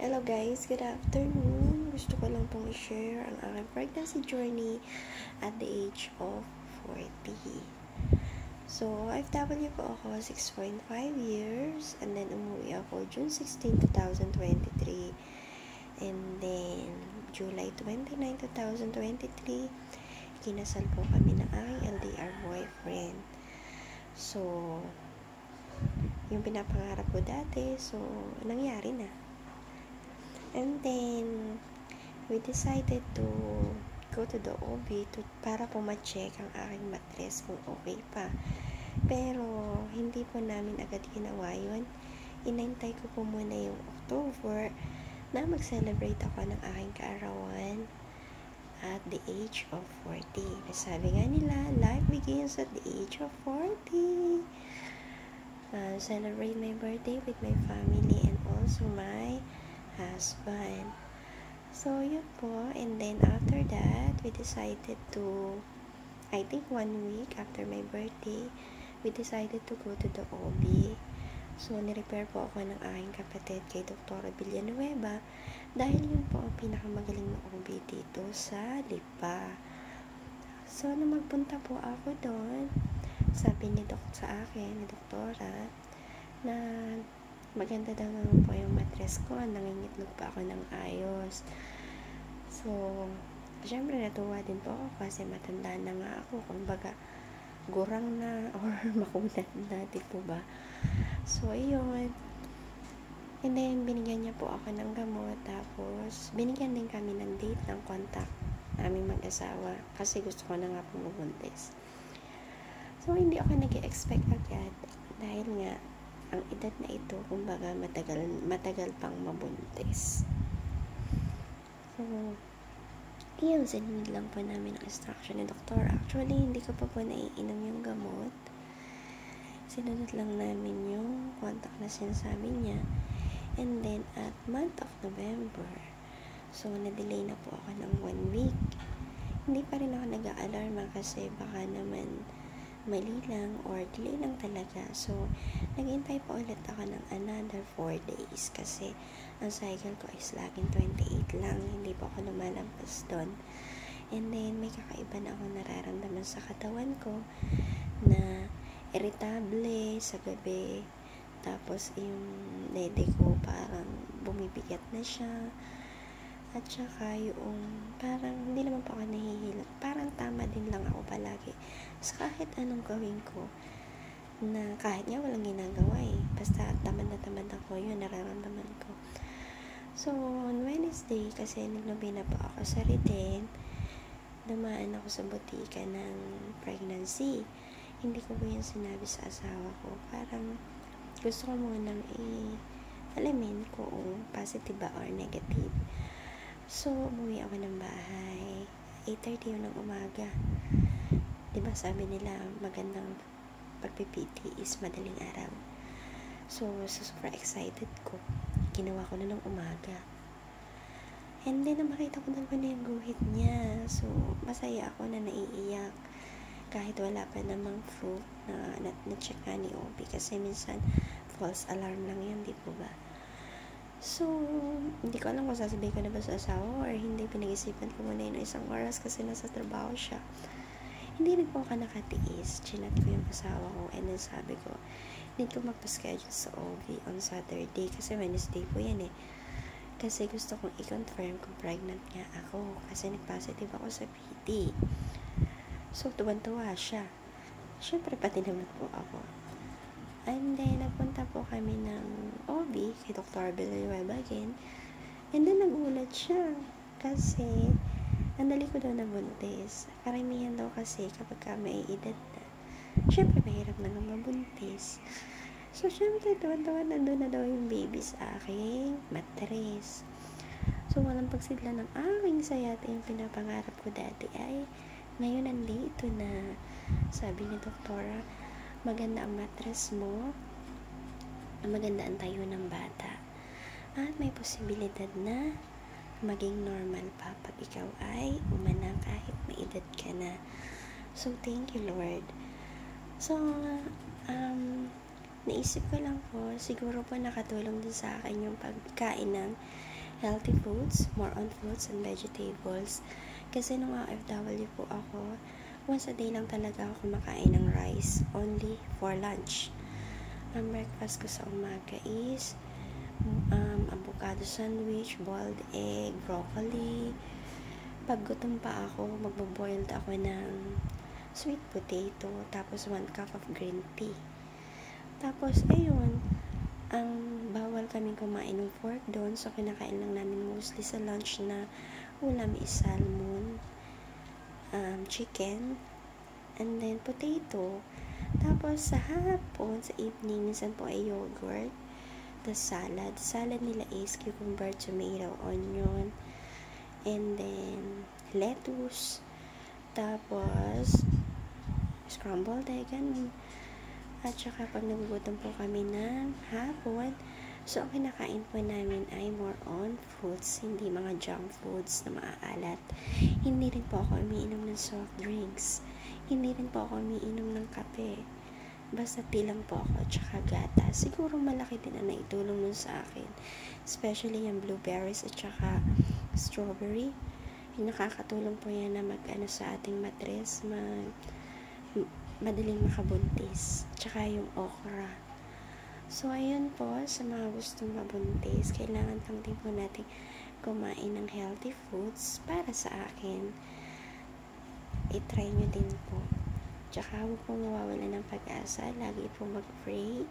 Hello guys, good afternoon. Gusto ko lang pong i-share ang aking pregnancy journey at the age of 40. So, OFW po ako 6.5 years and then umuwi ako June 16, 2023 and then July 29, 2023 kinasal po kami ng aking LDR boyfriend. So, yung pinapangarap ko dati, so nangyari na. And then, we decided to go to the OB para po ma-check ang aking mattress kung okay pa. Pero, hindi po namin agad ginawa yun. Inantay ko po muna yung October na mag-celebrate ako ng aking kaarawan at the age of 40. Sabi nga nila, life begins at the age of 40. Celebrate my birthday with my family and also my husband. So, yun po. And then, after that, we decided to, I think 1 week after my birthday, we decided to go to the OB. So, nirepair po ako ng aking kapatid kay Dr. Villanueva dahil yun po ang pinakamagaling na OB dito sa Lipa. So, nung magpunta po ako doon, sabi ni doktora, na maganda daw naman po yung mattress ko, nangingitlog pa ako ng ayos. So, syempre natuwa din po ako kasi matanda na nga ako, kumbaga gurang na or makunat na, di po ba? So, ayun. And then, binigyan niya po ako ng gamot, tapos binigyan din kami ng date ng contact naming mag-asawa kasi gusto ko na nga po mabuntis. So, hindi ako nag-expect agad dahil nga ang edad na ito, kumbaga matagal pang mabuntis. So, yun, sinunod lang po namin ang instruction ni doktor. Actually, hindi ko pa po naiinom yung gamot. Sinunod lang namin yung contact na sinasabi niya. And then, at month of November, so, na-delay na po ako ng 1 week. Hindi pa rin ako nag-aalarma kasi baka naman mali lang or delay lang talaga. So, naghintay pa ulit ako ng another 4 days kasi ang cycle ko is laging 28 lang. Hindi pa ako lumalampas doon. And then, may kakaiba na akong nararamdaman sa katawan ko na irritable sa gabi. Tapos, yung dede ko parang bumibigat na siya. At saka yung parang hindi naman po ako nahihilot. Parang tama din lang ako palagi. So, kahit anong gawin ko, na kahit nga walang ginagawa basta tamad na tamad ako, yun nararamdaman ko. So, on Wednesday, kasi nagnobena po ako sa Reden, dumaan ako sa butika ng pregnancy. Hindi ko po yung sinabi sa asawa ko. Parang gusto ko munang alamin kung positive ba or negative. So, umuwi ako ng bahay. 8:30 yun ng umaga. Diba sabi nila, magandang pagpipiti is madaling araw. So, super excited ko. Ginawa ko na ng umaga. And then, makita ko na yung guhit niya. So, masaya ako na naiiyak. Kahit wala pa namang proof na check nga ni OB. Kasi minsan, false alarm lang yan, di po ba? So, hindi ko alam kung sasabihin ko na ba sa asawa or hindi. Pinag-isipan ko muna yun isang oras kasi nasa trabaho siya. Hindi rin po ako nakatiis. Chinat ko yung asawa ko and then sabi ko, need ko magpa-schedule sa OB on Saturday kasi Wednesday po yan Kasi gusto kong i-confirm kung pregnant nga ako kasi nag-positive ako sa PT. So, tuwan-tuwa siya. Siyempre, pati naman po ako. And then, nagpunta po kami ng OB kay Dr. Villanueva again. And then, nagulat siya. Kasi, ang dali ko daw nabuntis. Karamihan daw kasi kapag may edad na, syempre, mahirap na nga mabuntis. So, syempre, tuwan-tuwa nandun na daw yung baby sa aking mattress. So, walang pagsidla ng aking saya at yung pinapangarap ko dati ay, ngayon nandito na. Sabi ni doktora, maganda ang mattress mo, maganda ang tayo ng bata, at may posibilidad na maging normal pa pag ikaw ay umanang kahit may edad ka na. So, thank you, Lord. So, naisip ko lang po, siguro po nakatulong din sa akin yung pagkain ng healthy foods, more on fruits and vegetables. Kasi nung OFW po ako, once a day lang talaga ako kumakain ng rice, only for lunch. Ang breakfast ko sa umaga is avocado sandwich, boiled egg, broccoli. Pag gutom pa ako, magbo-boiled ako ng sweet potato, tapos 1 cup of green tea. Tapos, ayun, ang bawal kaming kumain ng pork doon, so kinakain lang namin mostly sa lunch na ulam is salmon, chicken, and then potato. Tapos sa hapon, sa evening, minsan po ay yogurt, the salad nila is cucumber, tomato, onion, and then lettuce, tapos scrambled egg, ganun. At saka pag nagugutom po kami ng hapon, so ang kinakain po namin ay more on fruits, hindi mga junk foods na maaalat. Hindi rin po ako umiinom ng soft drinks. Hindi rin po ako umiinom ng kape. Basta tea lang po ako, tsaka gatas. Siguro malaki din na naitulong nun sa akin. Especially yung blueberries at saka strawberry. Nakakatulong po yan na mag-ano sa ating matres, madaling makabuntis. Tsaka yung okra. So, ayun po, sa mga gustong mabuntis, kailangan lang din po natin kumain ng healthy foods para sa akin. I-try nyo din po. Tsaka huwag po mawawala ng pag-asa. Lagi po mag-pray.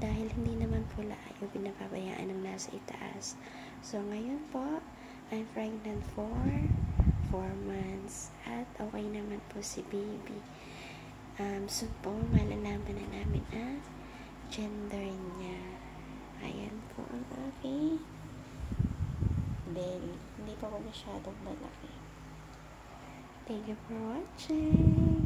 Dahil hindi naman po layo pinapabayaan ng nasa itaas. So, ngayon po, I'm pregnant for 4 months. At okay naman po si baby. Soon po, malalaman na namin ang gender niya. Ayan po. Okay. Then, hindi pa po masyadong malaki. Thank you for watching.